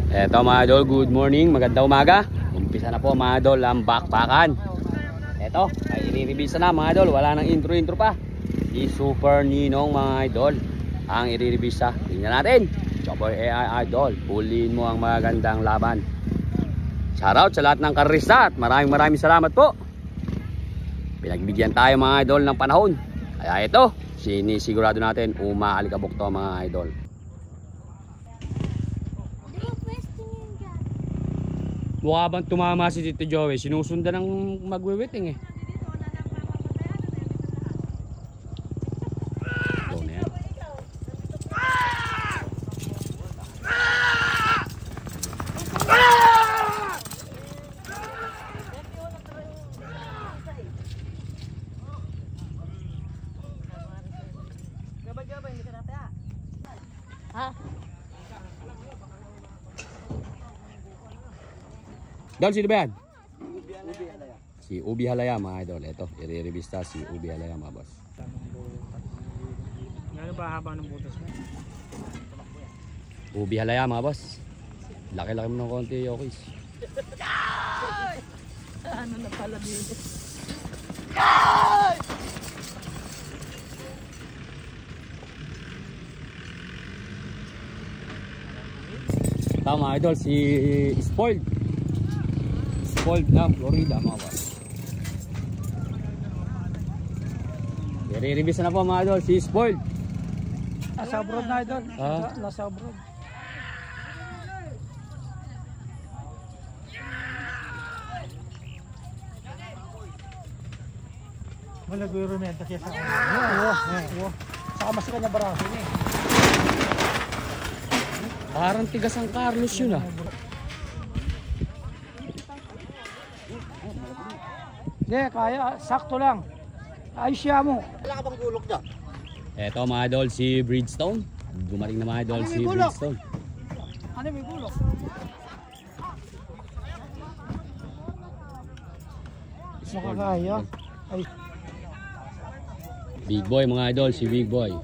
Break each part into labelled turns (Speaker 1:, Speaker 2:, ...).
Speaker 1: Eto mga idol, good morning, magandang umaga. Umpisa na po mga idol ang bakbakan. Eto, ay i-revisa na mga idol, wala nang intro pa. Si Super Ninong mga idol ang i-revisa. Tingnan natin. Choboy AI Idol, pulin mo ang magandang laban. Shoutout sa lahat ng karista at maraming salamat po. Pinagbigyan tayo mga idol ng panahon. Kaya ito, sinisigurado natin umaalikabok to mga idol. Mukha bang tumama si Tito Joey? Sinusundan ng magwiwiting eh. Go na yan.
Speaker 2: Ha?
Speaker 1: Dol, sino ba yan? Si Ubi Halaya mga idol. Ito, i-revista si Ubi Halaya mga boss.
Speaker 3: Ano ba haba ng butas mo?
Speaker 1: Ubi Halaya mga boss. Laki-laki mo ng konti, Yokis.
Speaker 2: Ano na pala dito?
Speaker 1: Ito mga idol, si Spoiled. Spoiled na Florida mga boss. I-revisa na po mga idol, si Spoiled.
Speaker 3: Nasa abroad na idol.
Speaker 1: Ah.
Speaker 3: Nasa abroad. Wala ko yung rumenta siya sa ano. Saka mas kanya baraso niya eh.
Speaker 1: Parang tigas ang Carlos yun ah.
Speaker 3: Hindi, kaya. Sakto lang. Ayos siya mo.
Speaker 4: Wala ka bang gulok dyan?
Speaker 1: Eto mga idol, si Bridgestone. Dumating na mga idol si Bridgestone.
Speaker 3: Ano may gulok? Makakaya. Ay.
Speaker 1: Big Boy mga idol, si Big Boy.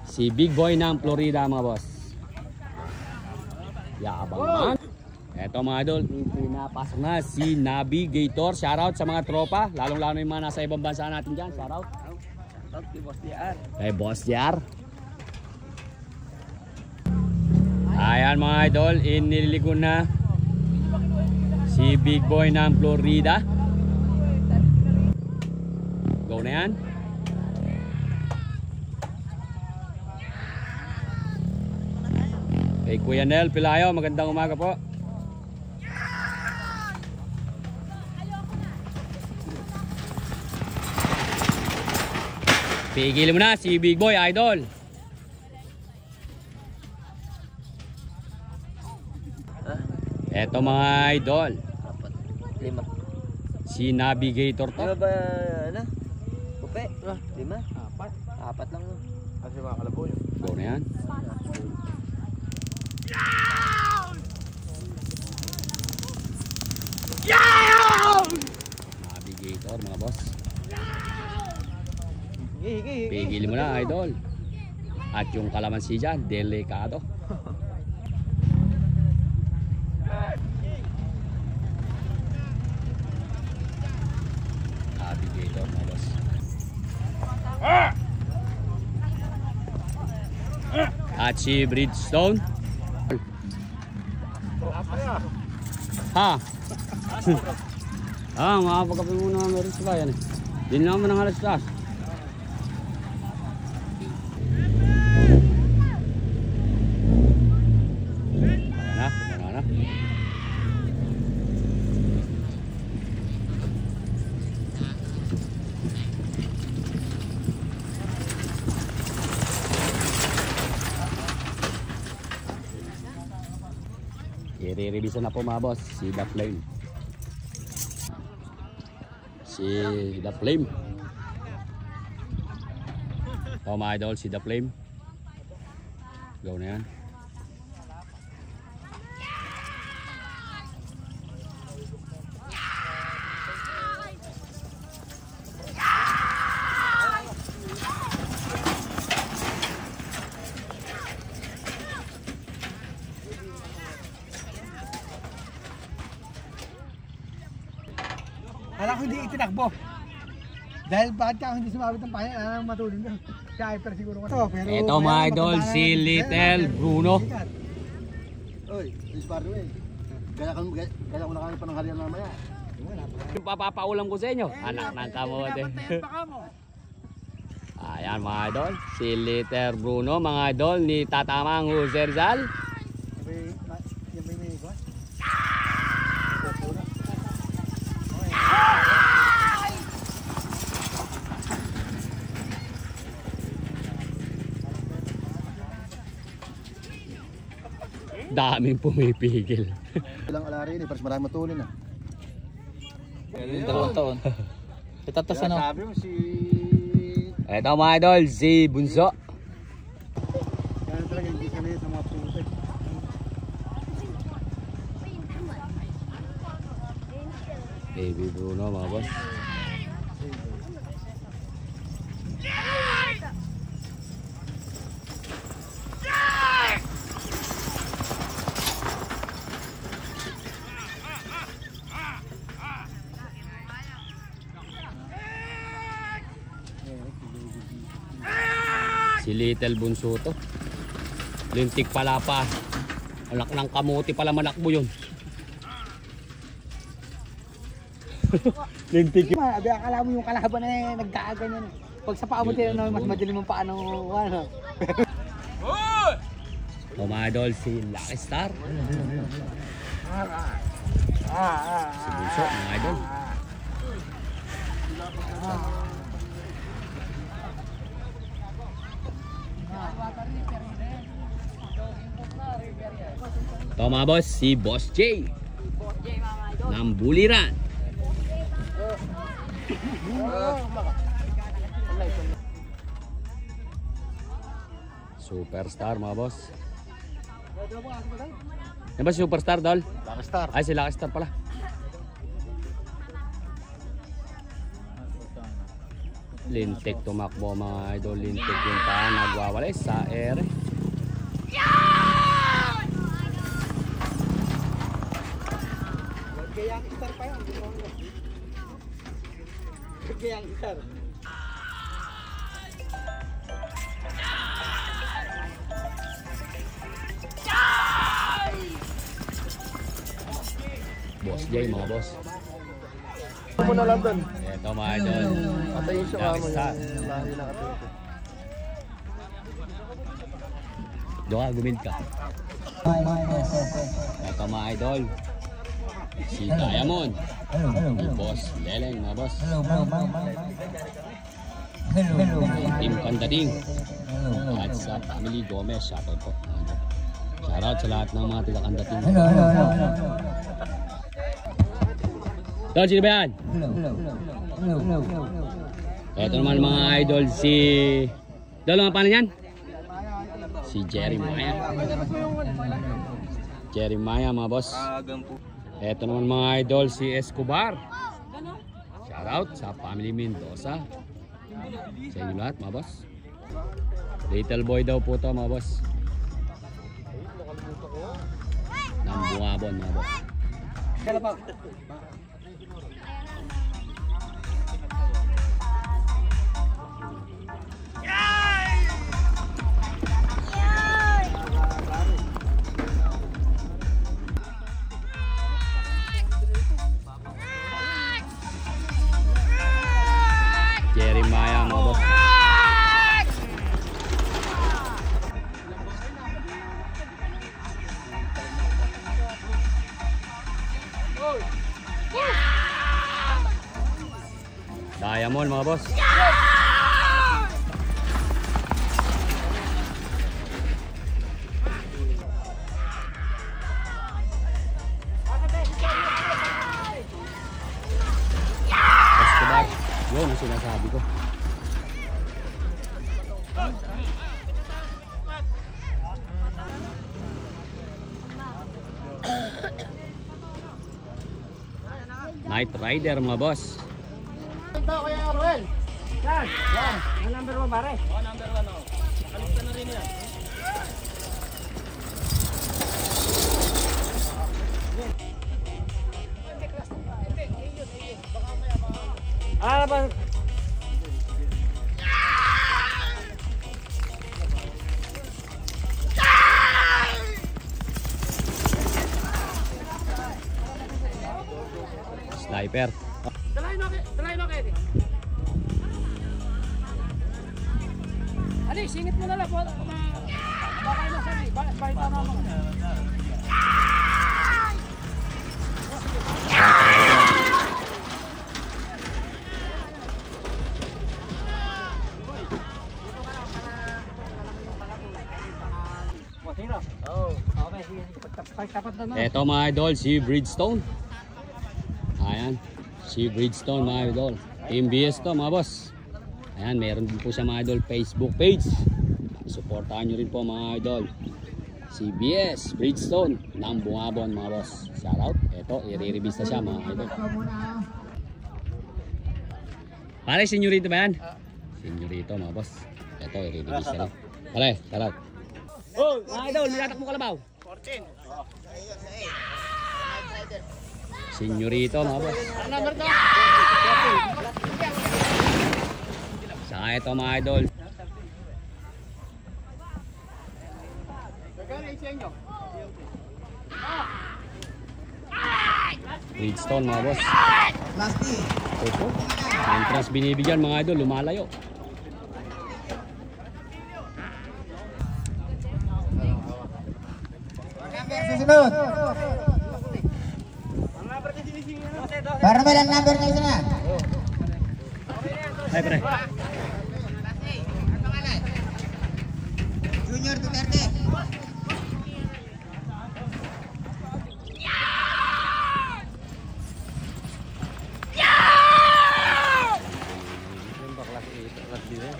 Speaker 1: Si Big Boy ng Florida mga boss. Yabang man. Eto mga idol, pinapasok na si Navigator. Shoutout sa mga tropa, lalong-lalo yung mga nasa ibang bansa natin dyan. Shoutout.
Speaker 4: Kay Boss DR.
Speaker 1: Kay Boss DR. Ayan mga idol, iniligo na si Big Boy ng Florida. Go na yan. Kay Kuya Nel Pilayo, magandang umaga po. Pigil mo na si Big Boy Idol. Eto mga idol,
Speaker 4: 5.
Speaker 1: si Navigator to.
Speaker 4: Ano ba, ano? Pupe? 5?
Speaker 3: 4.
Speaker 4: 4 lang.
Speaker 3: Kasi mga kalaboy.
Speaker 1: Go na yan. Navigator mga boss. Pigil mo na idol. At yung kalamansi dyan, delikado. Navigator mga boss. At si Bridgestone. Ha? Makapagkape muna meron sa bayan eh. Din naman ng alas taas. Kumana na. I-revisa na po mga boss si The Flame. Si The Flame. O mga idol, si The Flame. Go na yan.
Speaker 3: Alam ko hindi itinakbo. Dahil bakit ka hindi sumabit ng pahin, alam matulog na. Kaya hyper siguro ko.
Speaker 1: Ito mga idol, si Little Bruno.
Speaker 4: Oy, disparo eh. Kaya ko na kami pananghalian mamaya.
Speaker 1: Yung papapaulam ko sa inyo, anak ng kamote. Ayan mga idol, si Little Bruno, mga idol ni Tatamang Jose Rizal. Daming pumipigil.
Speaker 4: Ilang alari ni, mas marami matulin ah.
Speaker 5: Yung 2 taon. Itatas ano?
Speaker 4: Sabi mo si...
Speaker 1: Ito mga idol, si Bunso.
Speaker 4: Kaya talaga hindi kami sa mga puso.
Speaker 1: Baby Bruno mga boss. Si Little Bunso to. Lintik pala pa. Anak ng kamuti pala manakbo yun. Lintik yun.
Speaker 3: Akala mo yung kalaban na nagkaaganyan. Pag sa paa mo tinanong, mas madilim ang paano. Ano?
Speaker 1: Pumadol si Lucky Star. Si Bunso, mga idol. Ito mga boss, si Boss J ng Buliran. Superstar mga boss. Yan ba si Superstar, Dol?
Speaker 4: Lucky Star.
Speaker 1: Ay, si Lucky Star pala. Lintik tumakbo mga idol. Lintik yung paa nagwawalay sa ere.
Speaker 3: Gayang star pa yan. Gayang star.
Speaker 1: Boss J mga boss.
Speaker 4: Ano na lang doon?
Speaker 1: Ito mga idol.
Speaker 4: Patayin siya
Speaker 1: Lucky
Speaker 4: kamo
Speaker 1: Star.
Speaker 4: yung lahi na katulog.
Speaker 1: Doon ka, gumid ka. Ito mga idol. Si Diamond. Si Boss Leleng mga boss. Team Kandading. At sa Family Gomez. Shoutout po. Shoutout sa lahat ng mga taga-Kandating. Dol, sino ba yan? Ito naman mga idol si... Dol, mga paano yan? Si Jeremiah. Jeremiah mga boss. Ito naman mga idol si Escobar. Shoutout sa Family Mendoza. Sa inyo lahat mga boss. Little boy daw po to mga boss. Ng Bungabon mga boss. Jeremiah mga boss. Diamond mga boss. Escobar. Yun ang sinasabi ko. Night Rider mga boss.
Speaker 3: Ito kaya Ruel. Yan. Yan. Ang number 1 pare. Oh, number 1 oh. Nakalimutan na rin yan. Baka maya Ah, ba?
Speaker 1: Sniper.
Speaker 3: Talay no kay. Ali, singit mo na lang. Baka na sabi. Bakit na mo?
Speaker 1: Eto mga idol, si Bridgestone. Ayan, si Bridgestone mga idol. Team BS to mga boss. Ayan, meron din po siya mga idol Facebook page. Supportahan nyo rin po mga idol. Si BS Bridgestone ng Bungabon mga boss. Shoutout. Eto, i-release na siya mga idol. Pare, senyorito ba yan? Senyorito mga boss. Eto, i-release na. Pare, shoutout. Oh, mga idol, nilatakbo kalabaw. 14. Senyorito mga boss. Saka ito mga idol. Bridgestone mga boss. Opo. Entrance binibigyan mga idol, lumalayo.
Speaker 6: Susunod. Para ba lang number na isa na?
Speaker 1: Ay pre.
Speaker 6: Junior Duterte.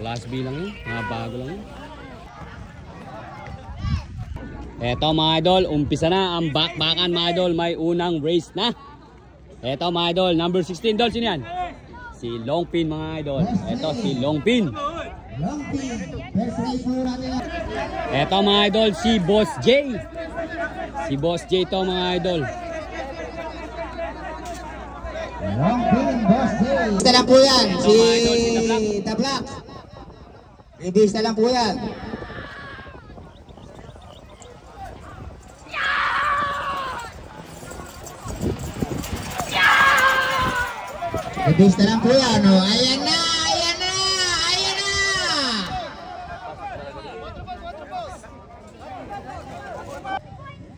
Speaker 1: Class B lang yun, mga bago lang yun. Eto mga idol, umpisa na ang bakbakan mga idol, may unang race na. Eto mga idol, number 16 dol, sino yan? Si Longpin mga idol. Eto si Longpin.
Speaker 6: Longpin. First race po natin.
Speaker 1: Eto mga idol, si Boss J. Si Boss J to mga idol.
Speaker 6: Longpin, Boss J. Revista lang po yan, si Tablak. Revista lang po yan. Revista lang po yan, o. Ayan na, ayan na, ayan na.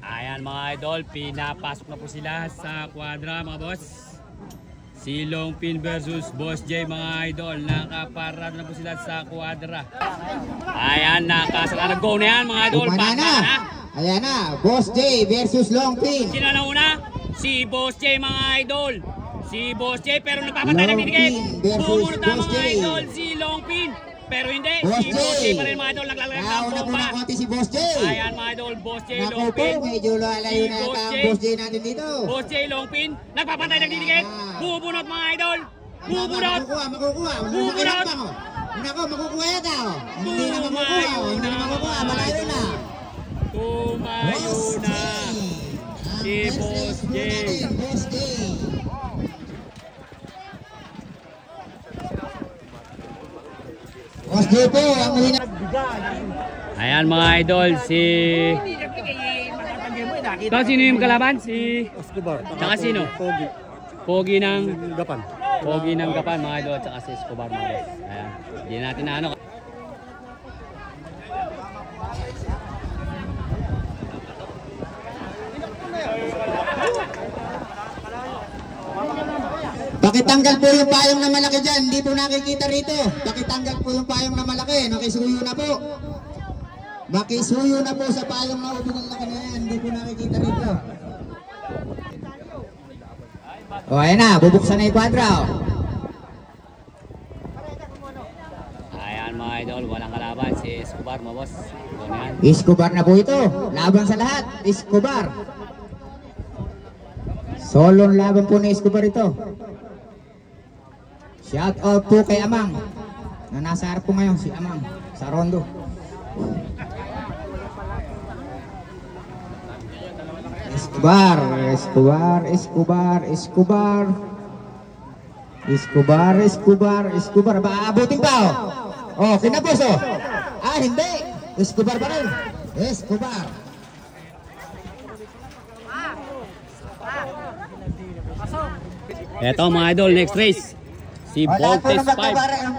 Speaker 1: Ayan mga idol, pinapasok na po sila sa kwadra mga boss. Si Longpin versus Boss J mga idol, nakaparad na po sila sa kwadra. Ayan, nag-go na yan mga idol.
Speaker 6: Umana na. Ayan na, Boss J versus Longpin.
Speaker 1: Sino na una? Si Boss J mga idol. Si Boss J pero nagpapantay ng binigay. Bumunod na mga idol si Longpin. Pero hindi, si Boss J pa rin mga idol, naglalagay ng
Speaker 6: Nauna po
Speaker 1: bomba.
Speaker 6: ng konti si Boss J.
Speaker 1: Ayan mga idol, Boss J,
Speaker 6: Naku po,
Speaker 1: Longpin.
Speaker 6: medyo lalayo na yata ang Boss J natin dito.
Speaker 1: Boss J, Longpin, nagpapantay ng dinigit. Bubunot mga idol. Bubunot.
Speaker 6: Makukuha.
Speaker 1: Bubunot.
Speaker 6: Nako, makukuha yata. Hindi na makukuha. Malayo na.
Speaker 1: Tumayo na si Boss J.
Speaker 6: Boss J. Boss J po, ang hina.
Speaker 1: Ayan mga idol, si... Ito, sino yung kalaban? Si...
Speaker 4: Escobar.
Speaker 1: Tsaka sino?
Speaker 4: Pogi.
Speaker 1: Pogi ng...
Speaker 4: Gapan.
Speaker 1: Pogi ng Gapan mga idol, tsaka si Escobar mga boss. Ayan, hindi natin na ano.
Speaker 6: Pakitanggal po yung payong na malaki dyan. Hindi po nakikita rito. Pakitanggal po yung payong na malaki. Nakisuyo na po. Makisuyo na po sa payong na ubi ng laki na yan. Hindi po nakikita rito. O ayan na. Bubuksan na yung kwadra.
Speaker 1: Ayan mga idol, walang kalaban. Si Escobar mga boss. Ito na yan.
Speaker 6: Escobar na po ito. Laban sa lahat. Escobar. Solong laban po ni Escobar ito. Shout out po kay Amang na nasa harap po ngayon, si Amang sa Rondo. Escobar. Escobar. Maabutin pa, oh. Oh, kinapos, oh. Ah, hindi. Escobar pa rin. Escobar.
Speaker 1: Eto mga idol, next race. Si
Speaker 6: O, lahat po
Speaker 1: Voltes
Speaker 6: ng
Speaker 1: 5.
Speaker 6: magkabara, ang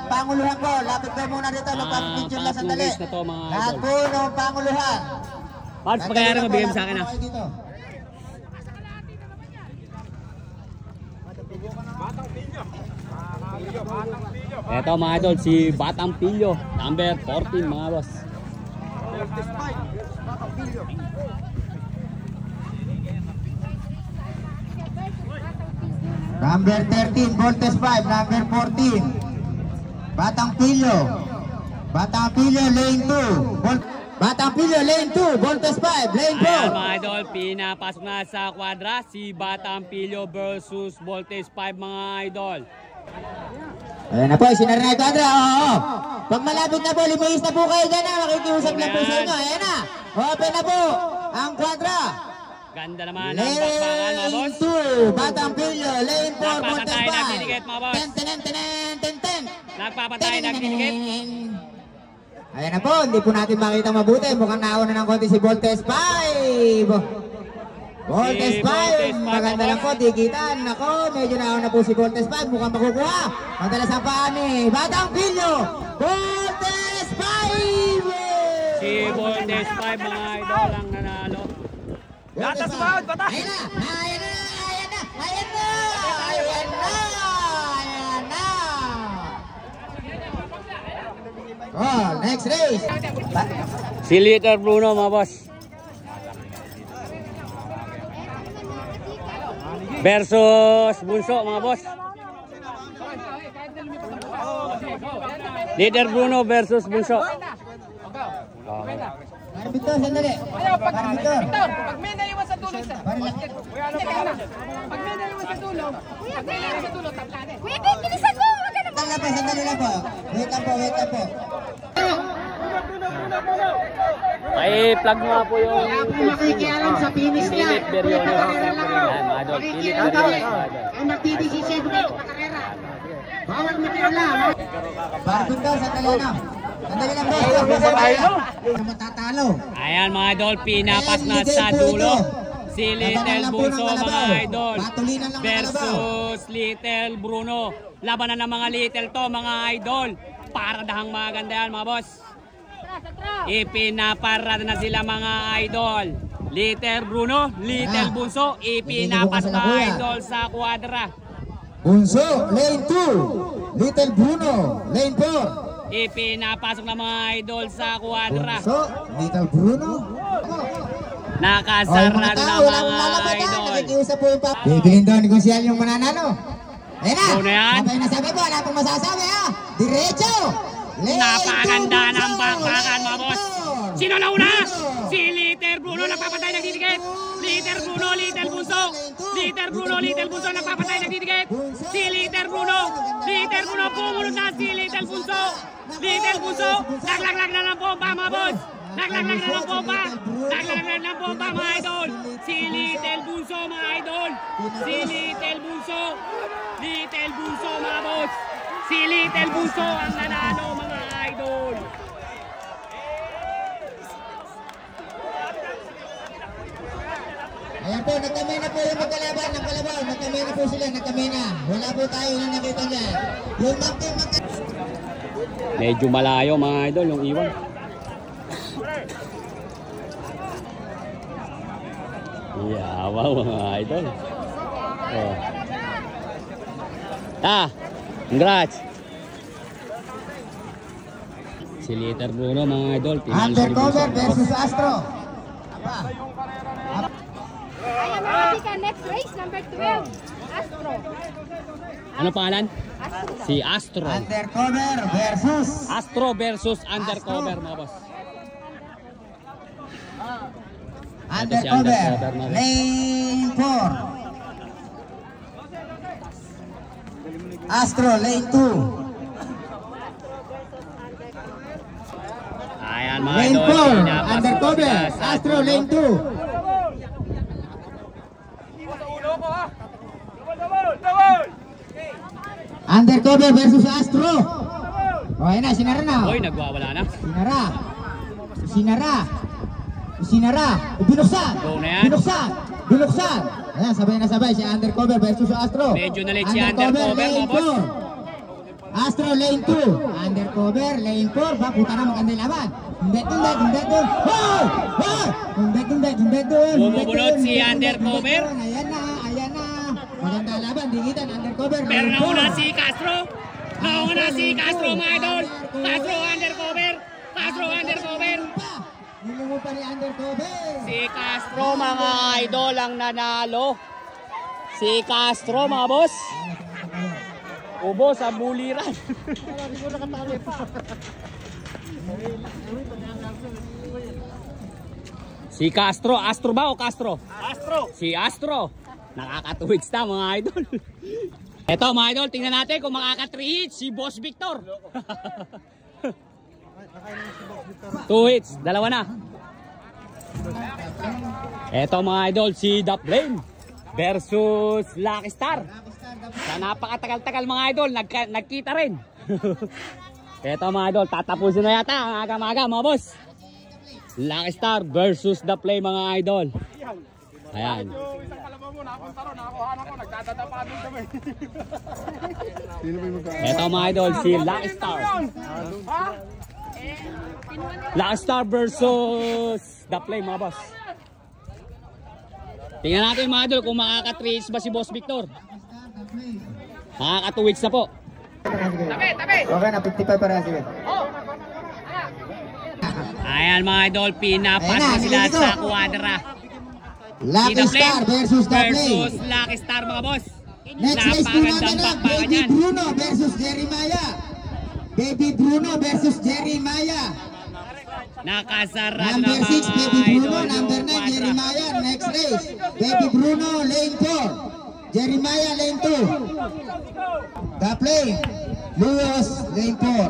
Speaker 6: panguluhan po, lapit po muna dito, magpapicture lang
Speaker 1: tatlong
Speaker 6: sandali.
Speaker 1: race na to, mga
Speaker 6: Lahat
Speaker 1: idol.
Speaker 6: po ng panguluhan.
Speaker 1: Parts, pagkayari mo, bigay mo sa akin ha. Eto mga idol, si Batang Pilyo, number 14 mga boss.
Speaker 6: Number 13, Voltes 5, number 14. Batang Pilyo, lane 2. Batang Pilyo, lane 2, Voltes 5, lane 4.
Speaker 1: Ayan mga idol, pinapasok na sa kwadra si Batang Pilyo versus Voltes 5 mga idol.
Speaker 6: Ayan na po, sinara na ito, Andra. Oo. Pag malapit na po, limuhis na po kayo dyan, ha. Makikiusap lang po sa inyo. Ayan na. Open na po ang kwadra.
Speaker 1: Ganda naman ang bakbakan mga boss.
Speaker 6: Lane 2, Batang Pilyo, lane 4, Voltes
Speaker 1: Nagpapatay
Speaker 6: 5.
Speaker 1: ng tinikit mga boss.
Speaker 6: Ten.
Speaker 1: Nagpapatay ng tinikit.
Speaker 6: Ayan na po, hindi po natin makita mabuti. Mukhang nauna ng konti si Voltes 5. Voltes 5, maganda lang po, dikitan. Nako, medyo nauna po si Voltes 5. Mukhang makukuha. Madalas ang paan ni Batang Pilyo. Voltes 5!
Speaker 1: Si Voltes 5 mga idol ang nanalo.
Speaker 6: Gatas ba? Ayan na. Oh, next race.
Speaker 1: Si Liter Bruno mga boss. Versus Bunso mga boss. Liter Bruno versus Bunso.
Speaker 6: Arbitro, sandali. Arbitro.
Speaker 3: Pag may naiwan sa dulo, sir. Pag may naiwan sa dulo, taplanin.
Speaker 2: Wait, bilisan mo! Wag ka na
Speaker 6: Sandali lang po. Wait lang po.
Speaker 1: I-plug mo nga po yung
Speaker 6: Makikialam sa finish niya.
Speaker 1: Philip Beriones. Ayan mga idol, Philip Beriones mga idol.
Speaker 6: Ang magdidesisyon ko sa karera. Bawal makialam. Arbitro, sandali lang. Sandali lang po. Matatalo.
Speaker 1: Ayan mga idol, pinapas na sa dulo. Si Little Bunso mga idol versus Little Bruno. Labanan ng mga Little to mga idol. Para dahang maganda yan mga boss. Ipinaparada na sila mga idol. Little Bruno, Little Bunso, ipinapas na idol sa kwadra.
Speaker 6: Bunso, lane 2. Little Bruno, lane 4.
Speaker 1: Ipinapasok na mga idol sa kwadra.
Speaker 6: Bunso, Little Bruno.
Speaker 1: Nakasarado na mga idol.
Speaker 6: Nakikiusap po yung papa. Bibilin doon, negosyal yung mananalo. Ayan na.
Speaker 1: Bruno yan.
Speaker 6: Sabay na sabi po, wala pong masasabi ha. Diretso.
Speaker 1: Napakaganda ng bakbakan mga boss. Sino na una? Si Liter Bruno nagpapatay ng titikit. Liter Bruno, Little Bunso. Liter Bruno, Little Bunso nagpapatay ng titikit. Si Liter Bruno pumunod na si Little Bunso. Little Bunso, naglag na ng bomba mga boss. Naglag na ng bomba mga idol. Si Little Bunso mga idol. Si Little Bunso mga boss. Si Little Bunso ang nanalo mga idol.
Speaker 6: Ayan po, nagkamay na po yung magkalaban ng kalabaw. Nagkamay na po sila, nagkamay na. Wala po tayo na nakita dyan. Yung
Speaker 1: Medyo malayo mga idol yung iwan. Yawa mga idol. Oh. Congrats. Si Liter Bruno mga idol.
Speaker 6: Undercover versus Astro.
Speaker 2: Kaya marami ka next race, number 12. Astro.
Speaker 1: Ano pangalan? Si Astro.
Speaker 6: Undercover versus
Speaker 1: Astro versus Undercover mga boss.
Speaker 6: Undercover. Lane 4. Astro, lane 2.
Speaker 1: Ayan mga
Speaker 6: Lane
Speaker 1: idol.
Speaker 6: 4. Undercover. Astro, lane 2. Undercover versus Astro. O, ayan na, sinara na.
Speaker 1: Hoy, nagwawala na.
Speaker 6: Sinara. Binuksan.
Speaker 1: Go na yan.
Speaker 6: Binuksan. Ayan, sabay na sabay si Undercover versus Astro.
Speaker 1: Medyo na late si Undercover,
Speaker 6: lane
Speaker 1: mga boss.
Speaker 6: 4. Astro lane 2. Undercover lane 4. Ba, puta na maganda yung laban. Tumbet. Hoy! Tumbet.
Speaker 1: Bumubulot si Undercover.
Speaker 6: Ayan na. Maganda laban, digitan, Undercover.
Speaker 1: Pero nauna si Castro. Nauna si Castro, mga idol. Castro Undercover.
Speaker 6: Nilungo pa ni Undercover.
Speaker 1: Si Castro, mga idol, ang nanalo. Si Castro, mga boss. Ubos ang buliran. Si Castro, Astro ba o Castro? Si Astro. Nakaka-2 hits na, mga idol. Eto, mga idol, tingnan natin kung makaka-3 hits si Boss Victor. 2 hits, dalawa na. Eto, mga idol, si The Flame versus Lucky Star. Sa napakatagal-tagal, mga idol, nagkita rin. Eto, mga idol, tatapusin na yata ang aga-maga, mga boss. Lucky Star versus The Flame, mga idol. Ayan. Eto, mga idol, si Lucky Star. Lucky Star versus The Flame, mga boss. Tingnan natin, mga idol, kung makaka-3 hits ba si Boss Victor. Makaka-2 hits na po.
Speaker 6: Okay na, 55 para sige.
Speaker 1: Ayan, mga idol, pinapas na sila sa quadra.
Speaker 6: Lucky Star versus The Flame.
Speaker 1: versus Lucky Star, mga boss.
Speaker 6: Next race po natin na Baby Bruno versus Jeremiah.
Speaker 1: Nakasarado na,
Speaker 6: Number 6,
Speaker 1: mga
Speaker 6: Baby Bruno.
Speaker 1: idol,
Speaker 6: Number
Speaker 1: yung
Speaker 6: 9,
Speaker 1: quadra.
Speaker 6: Jeremiah. Next race, Baby Bruno, lane 4. Jeremiah, lane 2. The Flame, Lewis, lane 4.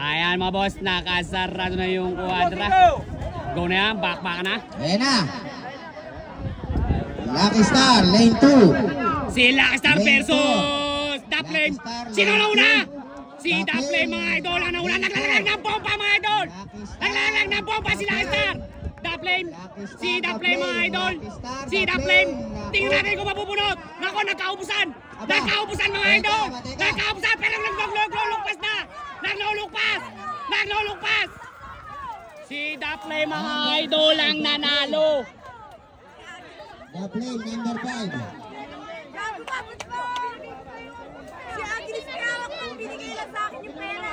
Speaker 1: Ayan, mga boss, nakasarado na yung quadra. Go na yan, back na.
Speaker 6: Ayan na. Lucky Star, lane 2.
Speaker 1: Si Lucky Star
Speaker 6: Lane
Speaker 1: versus The Flame.
Speaker 6: Lucky Star,
Speaker 1: Sino
Speaker 6: lane
Speaker 1: nauna?
Speaker 6: two.
Speaker 1: Si
Speaker 6: The
Speaker 1: The Flame, mga idol, ang nauna. Naglalag ng pompa, mga idol. Naglalag ng pompa si Lucky Star. The Flame. Si The Flame, mga idol. Si The Flame. Tingnan natin kung mapupulot. Nako, nagkaubusan. Nagkaubusan, mga idol. Nagkaubusan, pero naglulukpas na. Naglulukpas. Si The Flame, mga idol, ang nanalo.
Speaker 6: The Flame, number 5.
Speaker 2: Si Agnes kaya ako binigay lang sa akin yung pera.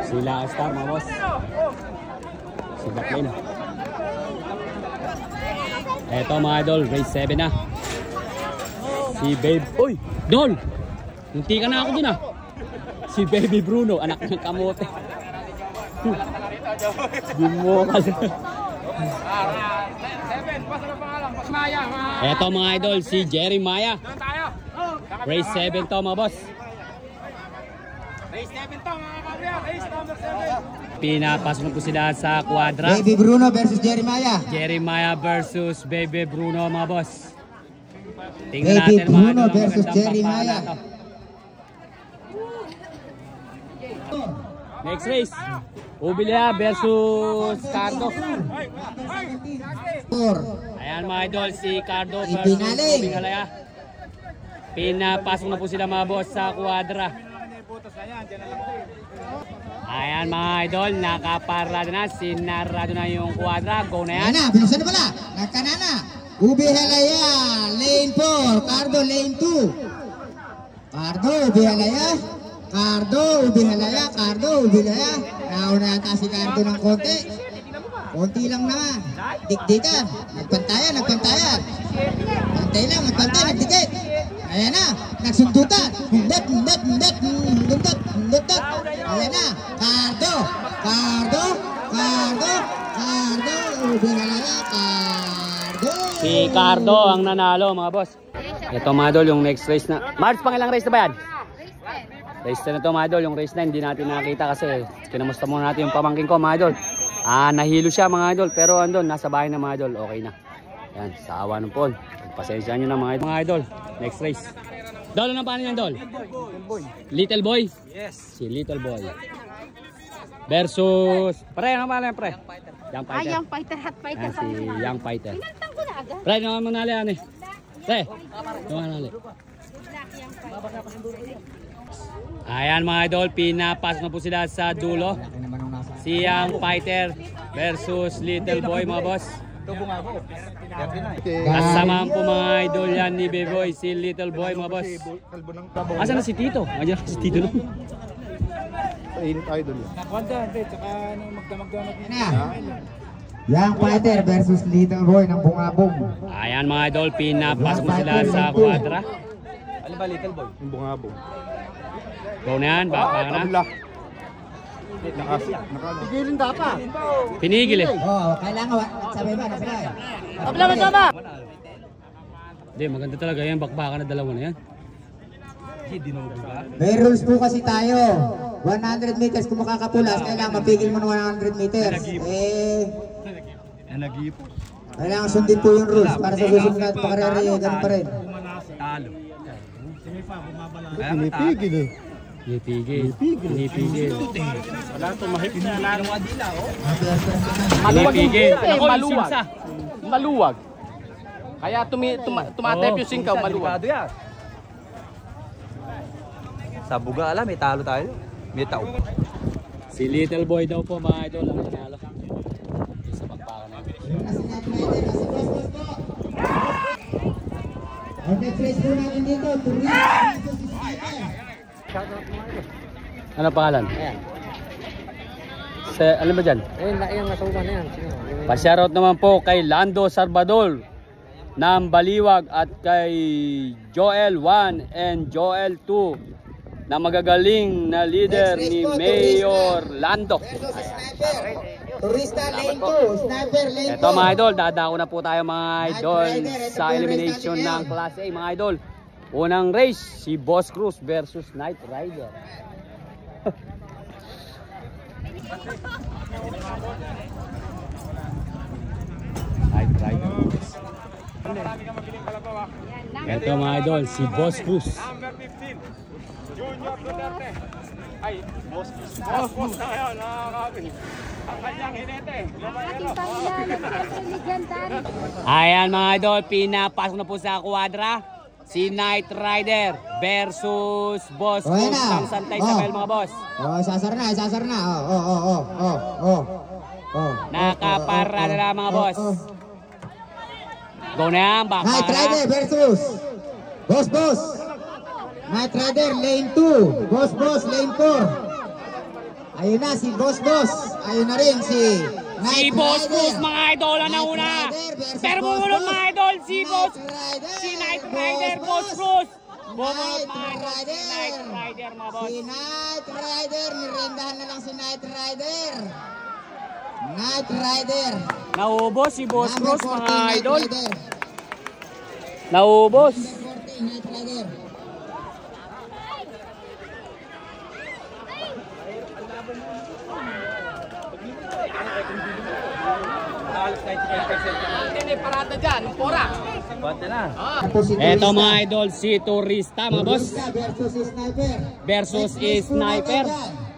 Speaker 1: Si Lucky Star, mga boss. Si The Flame. Eto, mga idol, race 7 na. Si Babe. Uy! Dol! Munti ka na ako dun, ah. Si Baby Bruno, anak ng kamote. Bumukal. Eto, mga idol, si Jeremiah. Race 7 to, mga boss. Pinapas mo po sila sa quadra.
Speaker 6: Baby Bruno versus Jeremiah.
Speaker 1: Jeremiah versus Baby Bruno, mga boss. Tingnan
Speaker 6: Baby
Speaker 1: natin, mga
Speaker 6: Bruno
Speaker 1: idol, ang
Speaker 6: versus
Speaker 1: magandang
Speaker 6: Jeremiah.
Speaker 1: pakpaka na to. Next race, Ubilia versus Cardo.
Speaker 6: 4.
Speaker 1: Ayan, mga idol, si Cardo versus
Speaker 6: Ipinaling.
Speaker 1: Ubilia. Pinapasok na po sila, mga boss, sa quadra. Ayan, mga idol, nakaparado na. Sinarado na yung quadra. Go na yan.
Speaker 6: Ayan na, binusan na pala. Nagkanana. Ubi Halaya, lane 4. Cardo, lane 2. Cardo, Ubi Halaya. Cardo, Ubi Halaya. Cardo, Ubi Halaya. Nauna yata si Cardo ng konti. Konti lang naman. Dikdikan. Nagpantayan. Pantay lang, nagdikit. Ayan na, nagsundutan. Hundat. Ayan na, Cardo. Ubi Halaya, Cardo.
Speaker 1: Si Cardo ang nanalo, mga boss. Ito, mga idol, yung next race na. March, pangilang race na ba yan? Race na to, mga idol. Yung race na hindi natin nakita kasi kinamusta muna natin yung pamangkin ko, mga idol. Nahilo siya, mga idol, pero andun, nasa bahay na, mga idol, okay na. Yan, sa awa ng Paul. Pasensya nyo na mga idol. Next race. Dol, ano paano yan, Dol? Little Boy? Yes. Si Little Boy. Versus... Pre, ano paano yan, pre? Young Fighter.
Speaker 2: Ay, Young Fighter, Hot Fighter.
Speaker 1: Yan, si Young Fighter.
Speaker 2: Pinantang ko na agad.
Speaker 1: Pre, naman mo nali yan eh. Pre, naman nali. Ayan mga idol, pinapas na po sila sa dulo. Si Young Fighter versus Little Boy mga boss. Kasama po mga idol yan ni Beboy, si Little Boy mga boss. Asan na si Tito? Ayan si Tito nun.
Speaker 4: Idol.
Speaker 6: Young Fighter versus Little Boy ng Bungabong.
Speaker 1: Ayan mga idol, pinapas mo sila sa kwadra.
Speaker 5: Ano ba Little Boy?
Speaker 4: Yung bungabong.
Speaker 1: Go na yan, baka na.
Speaker 4: Tigilin dapat.
Speaker 1: Pinigil eh.
Speaker 6: Oh, kailangan sabi ba na sila.
Speaker 3: Abla masama.
Speaker 1: Hindi, maganda talaga yan, bakbakan na dalawa na yan.
Speaker 6: May rules po kasi tayo. 100 meters kung makakapulas, kailangan mapigil mo ng 100 meters. Kailangan sundin po yung rules para sa susunod na pakarere, ganun pa rin.
Speaker 4: Pinipigil eh.
Speaker 1: Pinipigil. Pinipigil.
Speaker 3: Pinipigil.
Speaker 1: Ako,
Speaker 3: Maluwag.
Speaker 1: simsa.
Speaker 3: Maluwag. Kaya tumatep yung singkaw, maluwag.
Speaker 5: Sa buga alam, may talo tayo. May tao.
Speaker 1: Si Little Boy daw po mga idol ang nanalo. Sa bakbakan namin.
Speaker 6: Ang next race po natin dito,
Speaker 1: Ano pangalan? Ano ba dyan?
Speaker 3: Yung nasukan na yan.
Speaker 1: Pa-shoutout naman po kay Lando Salvador ng Baliwag at kay Joel 1 and Joel 2 na magagaling na leader ni Mayor Lando.
Speaker 6: Turista lane 2, sniper lane 2.
Speaker 1: Ito mga idol, dadako na po tayo mga idol sa elimination ng Class A mga idol. Unang race, si Boss Cruz versus Knight Rider. Knight Rider. Ito mga idol, si Boss Cruz.
Speaker 7: Number 15, Junior Duterte. Ay, Boss na ngayon, nakakabili. Ang kanyang hinete.
Speaker 2: Ating pangyalan, siyempre legendary.
Speaker 1: Ayan mga idol, pinapasok na po sa kwadra. Si Knight Rider versus Boss Cruz ng Santa Isabel mga boss.
Speaker 6: Oh, sasar na.
Speaker 1: Nakapara na lang mga boss. Go na yan, baka
Speaker 6: Knight Rider versus Boss. Knight Rider lane 2, Boss lane 4. Ayun na si Boss. Ayun na rin si
Speaker 1: si Boss Cruz mga idol na una. Pero bumulot mga idol si Knight Rider, Boss Cruz. Bumulot mga idol si Knight Rider mga boss.
Speaker 6: Si Knight Rider, nirendahan na lang si Knight Rider.
Speaker 1: Naubos si Boss Cruz
Speaker 6: Number 14,
Speaker 1: mga
Speaker 6: Knight
Speaker 1: idol.
Speaker 6: Rider.
Speaker 1: Naubos.
Speaker 6: Number 14, Knight Rider.
Speaker 3: Parada dyan, pora.
Speaker 5: Bata na.
Speaker 1: Eto mga idol, si Turista mga boss
Speaker 6: Versus Sniper.
Speaker 1: versus Sniper.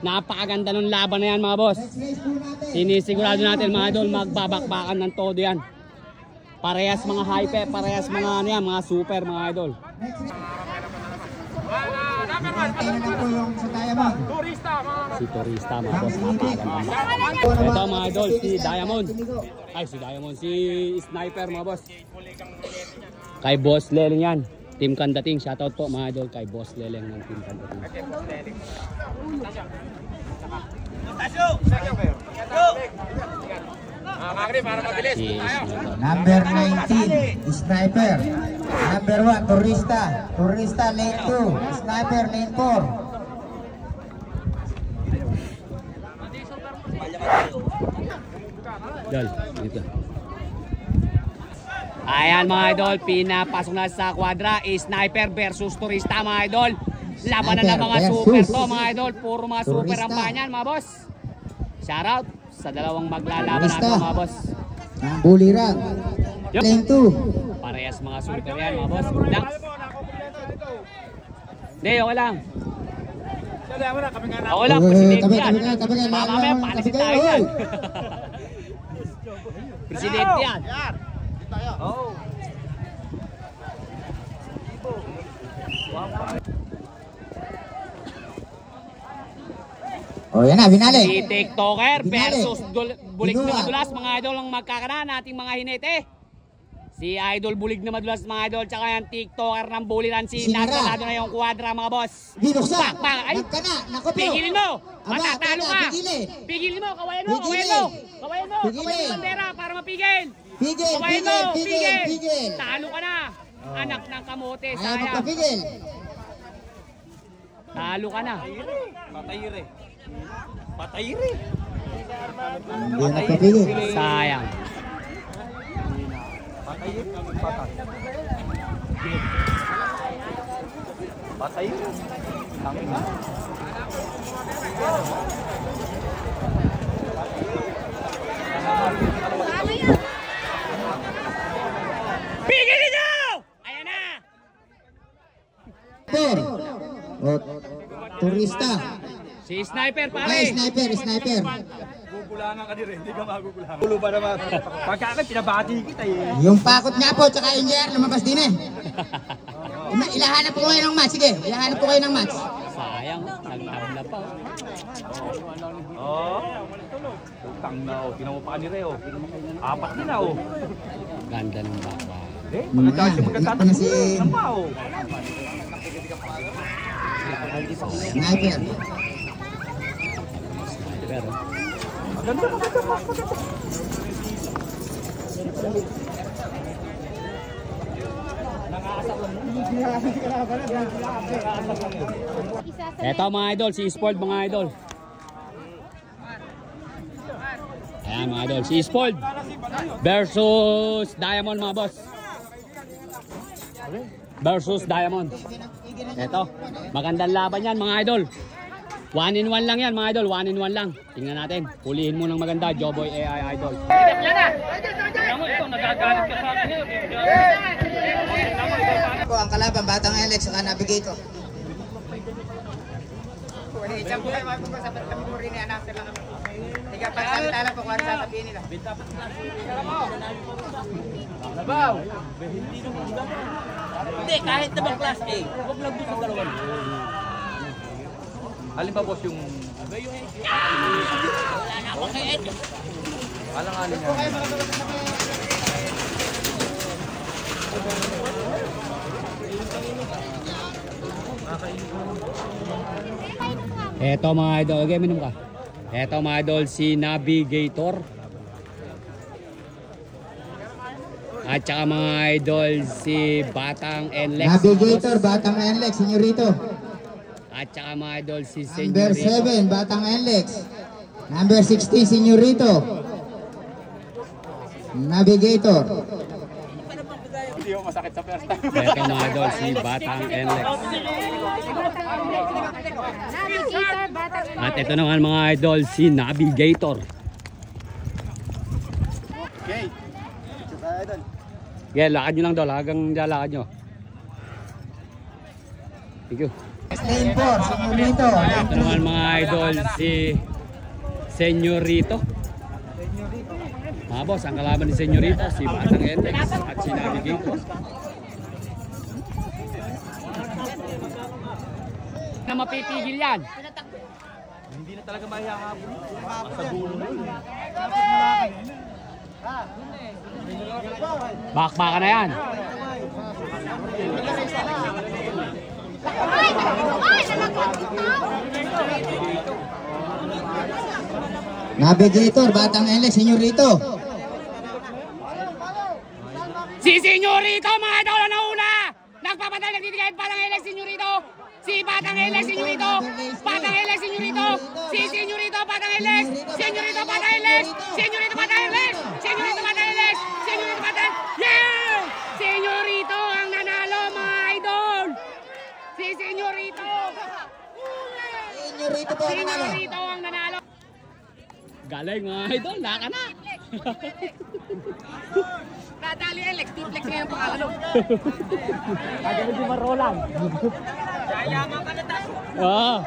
Speaker 1: Napakaganda ng laban na yan mga boss.
Speaker 6: Next race po natin.
Speaker 1: Sinisigurado natin mga idol, magbabakbakan ng todo yan. Parehas mga hype, parehas mga ano yan, mga super mga idol.
Speaker 6: Antay na po yung sa Diamond.
Speaker 1: Si Turista mga boss, napakaganda. Ito mga idol, si Diamond. Ay, si Diamond, si Sniper mga boss. Kay Boss Leleng yan. Team Kandating, shoutout po mga idol kay Boss Leleng ng Team Kandating. Si Sniper.
Speaker 6: Number 19, Sniper. Number 1, Turista lane 2, Sniper lane 4.
Speaker 1: Dol, dito. Ayan mga idol, pinapasok na sa kwadra. Sniper versus Turista mga idol. Labanan ng mga super to mga idol. Puro mga super ang banyan mga boss. Shoutout sa dalawang maglalaban natin mga boss.
Speaker 6: Ang buliran. Lane 2.
Speaker 1: Parehas mga super yan mga boss. Good luck. Hindi, okay lang. Ako lang, presidente yan. Mamaya, palisin tayo yan. Presidente yan.
Speaker 6: Oh, yan na, binali.
Speaker 1: Si TikToker
Speaker 6: Binali.
Speaker 1: versus Bulig na
Speaker 6: Binura.
Speaker 1: Madulas, mga idol ang magkakaroon nating mga hinete. Si Idol Bulig na Madulas, mga idol, tsaka yung TikToker ng buliran si
Speaker 6: Sinara.
Speaker 1: Nasanado na yung kwadra, mga boss.
Speaker 6: Binuksan.
Speaker 1: Bakbak, ay.
Speaker 6: Nagkana. Naku po.
Speaker 1: Pigilin mo!
Speaker 6: Aba,
Speaker 1: Matatalo
Speaker 6: teka,
Speaker 1: ka!
Speaker 6: pigilin.
Speaker 1: Pigilin mo! Kawayan mo!
Speaker 6: Pigilin.
Speaker 1: Kawayan mo! Kawayan mo!
Speaker 6: Pigilin.
Speaker 1: Kawayan mo bandera para mapigil!
Speaker 6: Pigil,
Speaker 1: Kawayan
Speaker 6: pigil,
Speaker 1: mo!
Speaker 6: pigil, pigil.
Speaker 1: Talo ka na! Anak ng kamote,
Speaker 6: Ayaw
Speaker 1: sayang!
Speaker 6: magpapigil.
Speaker 1: Talo ka na!
Speaker 5: Patayire. Patayire.
Speaker 6: Hindi nagpapigil.
Speaker 1: Sayang!
Speaker 5: Patayire. Patay. Patayire. Tangin na.
Speaker 1: Pigilin nyo! Ayan na!
Speaker 6: Sniper. Oh, turista.
Speaker 1: Si Sniper,
Speaker 6: Ay,
Speaker 1: pare!
Speaker 6: sniper, sniper.
Speaker 5: Gugulangan ka din, hindi ka magugulangan. Ulo ba naman? Pagka akin, pinabati kita eh.
Speaker 6: Yung pakot nga po, tsaka NJR, lumabas din eh. Ilahanap po kayo ng match, sige. Ilahanap po kayo ng match.
Speaker 1: Sayang, nagtabla pa.
Speaker 5: Oo. Utang na oh. Tinamu pa ni Reo. Apat din na oh.
Speaker 1: Ganda ng bakwa.
Speaker 5: Eh, maganda siya magkatatakbo.
Speaker 6: Ano si-
Speaker 5: Ano pa oh.
Speaker 6: Sniper.
Speaker 1: Pero,
Speaker 5: Maganda, maganda.
Speaker 1: eto mga idol, si Spoiled mga idol. Ayan mga idol, si Spoiled versus Diamond mga boss. Versus Diamond. Eto, magandang laban yan mga idol. 1 in 1 lang yan mga idol, 1 in 1 lang. Tingnan natin, pulihin mo ng maganda, Joboy AI Idol.
Speaker 6: Po ang kalaban, Batang Alex, saka Navigator.
Speaker 5: Alin ba boss yung... Alang-alin nga.
Speaker 1: Eto mga idol, okay, minum ka. Eto mga idol, si Navigator. At saka mga idol, si Batang Enlex.
Speaker 6: Navigator, Batang Alex, senyorito.
Speaker 1: At saka mga idol, si
Speaker 6: Number
Speaker 1: Senyorito.
Speaker 6: 7, Batang Alex. Number 16, senyorito. Navigator.
Speaker 7: Hindi ko masakit sa first time.
Speaker 1: Eto mga idol, si Batang Enlex.
Speaker 2: Navigator, Batang
Speaker 1: At ito naman mga idol, si Navigator.
Speaker 7: Okay.
Speaker 1: Yeah, lakad nyo lang daw, hanggang dyan lakad nyo. Thank you.
Speaker 6: Lane 4, senyorito.
Speaker 1: Ito naman mga idol, si Senyorito. Mga boss, ang kalaban ni Senyorito, si Batang Enlex at si Navigator. Na mapipigil yan.
Speaker 5: Hindi na talaga mahihahabol. Sa dulo na yun.
Speaker 1: Bakbakan na yan.
Speaker 6: Navigator, Batang Alex, senyorito.
Speaker 1: Si Senyorito mga idol na una. Nagpapatay, nagtitigay Batang Enlex, Senyorito. Si Batang Enlex, Senyorito. Batang Enlex, Senyorito. Si Senyorito, Batang Enlex. Senyorito, Batang Enlex. Senyorito, Batang Enlex. Senyorito, Batang Enlex. Senyorito, Batang... Yeah! Senyorito ang nanalo mga idol. Si Senyorito.
Speaker 6: Senyorito po ang nanalo.
Speaker 1: Senyorito ang nanalo. Galing mga idol, naka na.
Speaker 2: Nadali Alex, T-Flex ngayon ang pangalan.
Speaker 1: Kagano di marolang.
Speaker 3: Yayaman ka na tayo.
Speaker 1: Ah.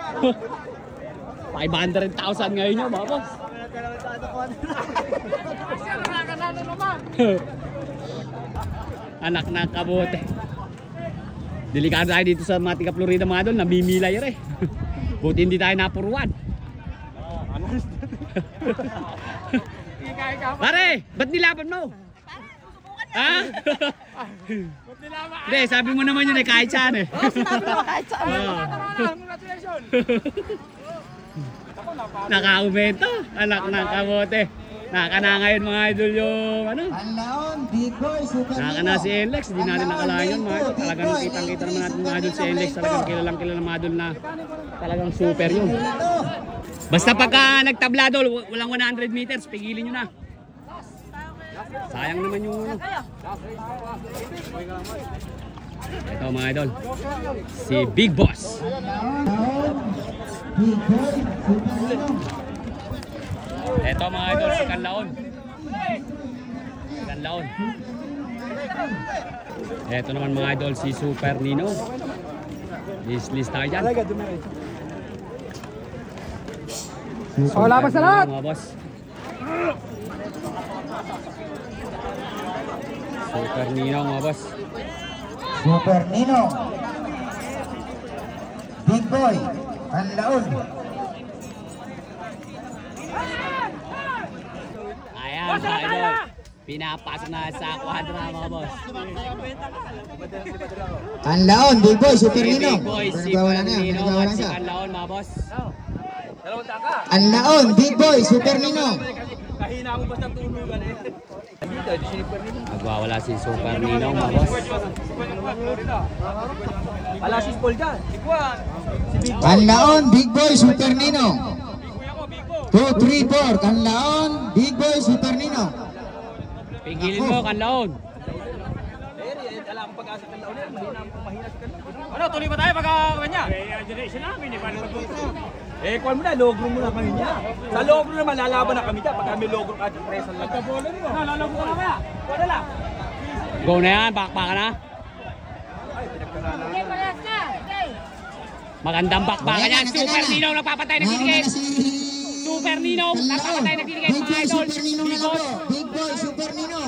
Speaker 1: 500,000 ngayon nyo, mga boss.
Speaker 2: Sir, nakakanalo naman.
Speaker 1: Anak na kabote. Delikado tayo dito sa Matika, Florida, mga idol. Namimilay rin. Buti hindi tayo napuruan. Pare, ba't nilaban mo? Ha? Hindi, sabi mo naman yun eh, kahit saan eh.
Speaker 3: Sinabi mo kahit saan.
Speaker 7: Congratulations!
Speaker 1: Naka-aumento, anak ng kabote. Nakana ngayon mga idol yung ano.
Speaker 6: Panlaon, Big Boy, Super
Speaker 1: Nakana si Alex, hindi natin nakalayan yun mga idol. Talagang kitang-kita naman natin mga idol si Alex. Talagang kilalang mga idol na talagang super yun. Basta pagka nagtablado, walang 100 meters, pigilin nyo na. Sayang naman yung ano. Ito mga idol, si Big Boss.
Speaker 6: Big Boy, Super Nino.
Speaker 1: Ito mga idol, si Kanlaon. Kanlaon. Ito naman mga idol, si Super Nino. List tayo dyan.
Speaker 7: Oh, labas na lahat!
Speaker 1: Mga boss. Super Nino mga boss.
Speaker 6: Super Nino. Big Boy, Panlaon.
Speaker 1: Ayan mga idol. Pinapasok na sa kwadra mga boss.
Speaker 6: Panlaon, Big Boy, Super
Speaker 1: Si
Speaker 6: Nino.
Speaker 1: Big Boy, si
Speaker 6: Pinagbawalan
Speaker 1: Super
Speaker 6: na,
Speaker 1: Nino
Speaker 6: pinagbawalan
Speaker 1: at si
Speaker 6: siya.
Speaker 1: Kanlaon mga boss.
Speaker 6: Panlaon, Big Boy, Super Nino.
Speaker 3: Kahina mo basta tulugan eh.
Speaker 1: Nagwawala si Super Nino mga boss.
Speaker 3: Wala si Paul dyan.
Speaker 6: Panlaon, Big Boy, Super Nino. 2, 3, 4. Panlaon, Big Boy, Super Nino.
Speaker 1: Pigilin mo Kanlaon.
Speaker 3: Alam ang pag-asa ng laon yan. Mahina si Kanlaon.
Speaker 7: Ano, tuloy ba tayo pagka kanya? Generation namin, eh, paano magtuto?
Speaker 3: Eh, kuhan mo na, logro mo na kami niya. Sa logro naman, lalaban na kami dyan. Pagka may logro ka, presan lang.
Speaker 7: Ano, lalago ka na kaya?
Speaker 3: Wala lang.
Speaker 1: Go na yan, bakbakan na.
Speaker 2: Okay, parehas na. Okay.
Speaker 1: Magandang bakbakan yan. Super Nino nagpapatay ng
Speaker 6: Nakakana
Speaker 1: titikit.
Speaker 6: si
Speaker 1: Super Nino nagpapatay ng titikit
Speaker 6: Big
Speaker 1: mga
Speaker 6: Boy,
Speaker 1: idol.
Speaker 6: Super Nino na
Speaker 1: Big
Speaker 6: lang po.
Speaker 1: Boss.
Speaker 6: Big Boy, Super Nino.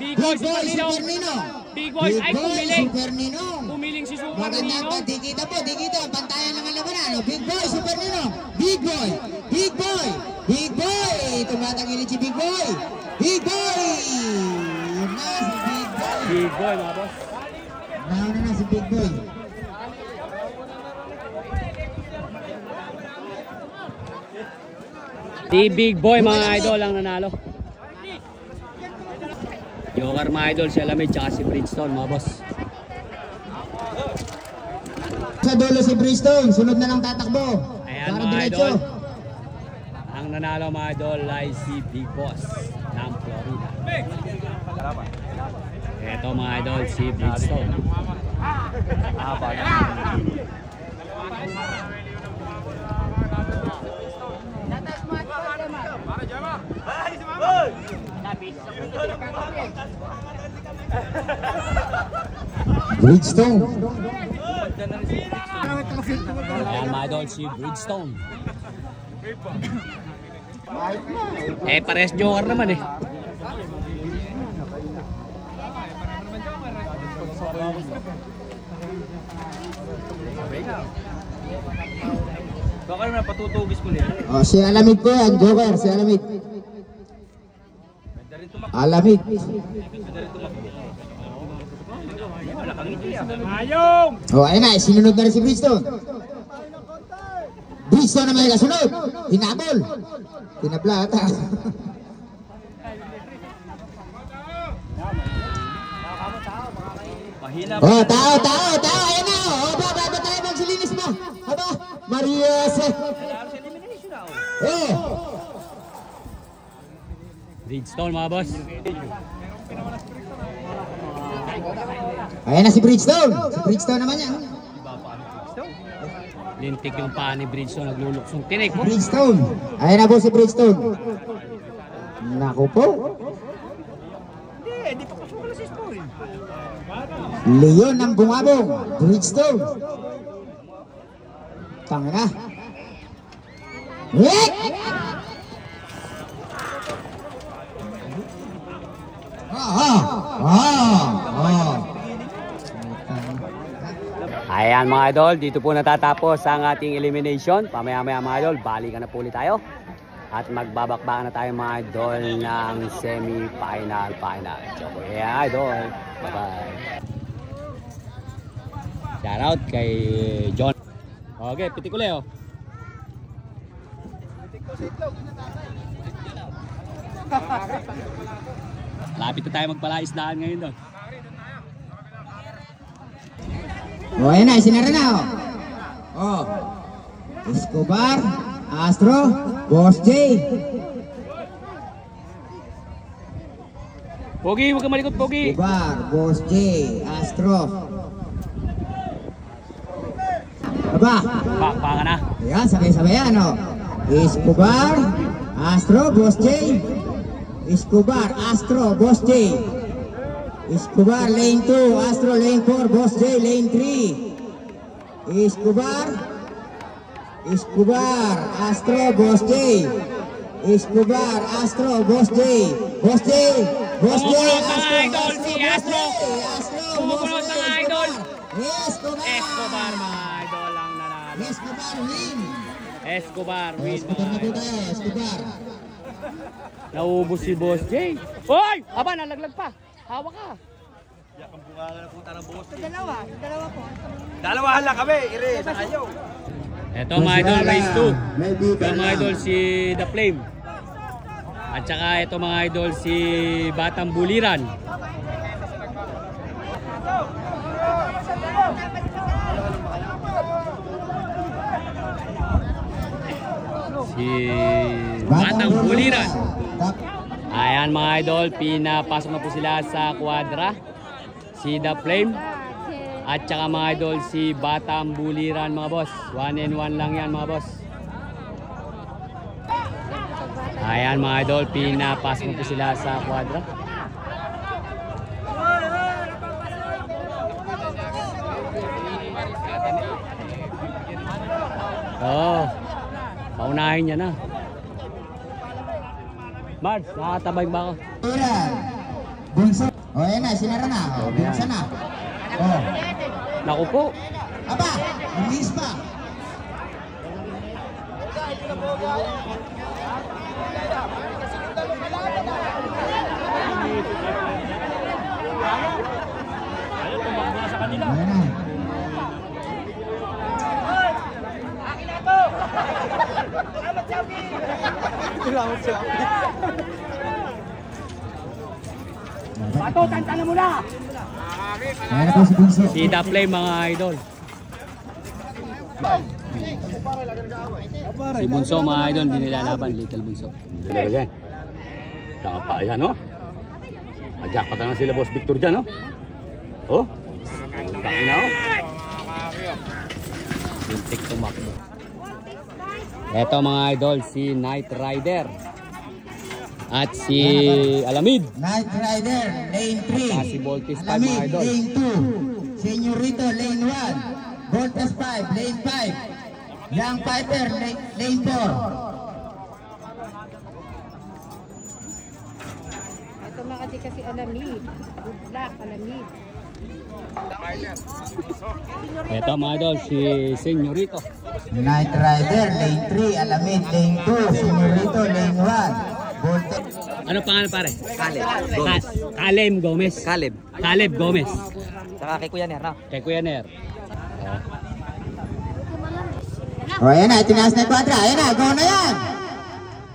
Speaker 1: Big Boy, Super Nino.
Speaker 6: Super Nino.
Speaker 1: Big Boys ay
Speaker 6: Big Boy,
Speaker 1: pumiling.
Speaker 6: Super Nino.
Speaker 1: Pumiling si Super
Speaker 6: Maganda
Speaker 1: Nino.
Speaker 6: pa, di kita po, di kita. Pantayan lang ang labanan. No? Big Boy, Super Nino. Big Boy, Big Boy, Big Boy. Tumatagilid si Big Boy. Big Boy. Yun na si Big Boy.
Speaker 1: Big Boy mga boss.
Speaker 6: Nauna na si Big Boy.
Speaker 1: Si Big Boy mga idol ang nanalo. Joker mga idol, si Alamid tsaka si Bridgestone mga boss.
Speaker 6: Sa dulo si Bridgestone, sunod na lang tatakbo.
Speaker 1: Ayan
Speaker 6: Para
Speaker 1: mga
Speaker 6: diretso.
Speaker 1: idol. Ang nanalo mga idol ay si Big Boss ng Florida. Ito mga idol, si Bridgestone.
Speaker 6: Bridgestone.
Speaker 1: Ayan mga idol, si Bridgestone. Pares Joker naman eh.
Speaker 3: Baka naman patutugis mo nila.
Speaker 6: Oh, si Alamid po yan, Joker, si Alamid. Alamid.
Speaker 7: Ayong!
Speaker 6: Oh, ayun na, sinunod na rin si Bridgestone. Bridgestone na may kasunod. Hinabol. Tinabla ata.
Speaker 3: Mahina
Speaker 6: Oh, tao. Ayun na. Oh, ba tayo magsilinis na. Aba, Marias. Oh.
Speaker 1: Bridgestone mga boss.
Speaker 6: Ayun na si Bridgestone. Si Bridgestone naman yan.
Speaker 1: Lintik yung paa ni Bridgestone, nagluluksong tinik mo.
Speaker 6: Bridgestone. Ayun na po si Bridgestone. Naku po. Leon ng Bungabong, Bridgestone. Tangina. Hit!
Speaker 1: Ayan mga idol, dito po natatapos ang ating elimination. Pamaya-maya mga idol, balikan na po ulit tayo. At magbabakbakan na tayo mga idol ng semi-final. So, yeah idol, bye-bye. Shoutout kay John. Okay, pitik ulit oh. Lapit na tayo magpalaisdaan ngayon doon.
Speaker 6: O, ayan na, isinara na o. O, Escobar, Astro, Boss J.
Speaker 1: Pogi, huwag ka malikot, Pogi.
Speaker 6: Escobar, Boss J, Astro. Aba,
Speaker 1: Bakbakan na.
Speaker 6: ayan, sabay-sabay yan o. Escobar, Astro, Boss J. Escobar, Astro, Boss J. Escobar, lane 2, Astro, lane 4, Boss J, lane 3. Escobar, Astro, Boss J. Escobar, Astro, Boss J. Boss J,
Speaker 1: Kumukulot na
Speaker 6: Astro,
Speaker 1: idol si Astro. Kumukulot na idol.
Speaker 6: Escobar.
Speaker 1: Escobar mga idol ang nanalo.
Speaker 6: Escobar, win.
Speaker 1: Escobar, win
Speaker 6: Escobar
Speaker 1: mga
Speaker 6: na po
Speaker 1: idol.
Speaker 6: tayo, Escobar.
Speaker 1: Naubos si Boss J. Hoy! Aba, nalaglag pa. Hawak ka.
Speaker 2: Dalawa po.
Speaker 5: Dalawahan lang kami, ire, sa kayo.
Speaker 1: Ito mga idol, race 2.
Speaker 6: May
Speaker 1: Ito
Speaker 6: beaker
Speaker 1: mga
Speaker 6: na.
Speaker 1: idol si The Flame. At saka ito mga idol si Batang Buliran. Si Batang Buliran. Ayan mga idol, pinapasok na po sila sa kwadra. Si The Flame. At saka mga idol si Batang Buliran mga boss. 1-1 lang yan mga boss. Ayan mga idol, pinapasok na po sila sa kwadra. Oh, paunahin niya na. Mards, nakatabay ba ako?
Speaker 6: Bunso. O, ayan na, sinara na. O, binuksan na. O,
Speaker 1: Naku po.
Speaker 6: aba, umis pa. Ayan na.
Speaker 1: Bato, tantanan mo na!
Speaker 6: Ayan na po si Bunso.
Speaker 1: Si The Flame mga idol. Si Bunso mga idol, hindi nilalaban. Little Bunso. Dalawa dyan. Saka pa yan, no? Jackpot na sila Boss Victor dyan, no? Oh? Takin na, oh? Bintik tumakbo. Eto mga idol, si Night Rider. At si Alamid.
Speaker 6: Night Rider, lane 3.
Speaker 1: Saka si Voltes 5 mga
Speaker 6: Alamid,
Speaker 1: idol.
Speaker 6: lane 2. Senyorito, lane 1. Voltes 5, lane 5. Young Piper, lane 4.
Speaker 2: Ito mga kasi Alamid. Good luck, Alamid.
Speaker 1: Eto mga idol, si Senyorito.
Speaker 6: Night Rider, lane 3. Alamid, lane 2. Senyorito, lane 1. Voltes.
Speaker 1: Ano pangalan pare? Caleb Gomez. Caleb Gomez.
Speaker 3: Saka kay Kuya Ner, no?
Speaker 1: Kay Kuya Ner.
Speaker 6: O, ayan na, tinaas na yung kwadra. Ayan na, go na yan.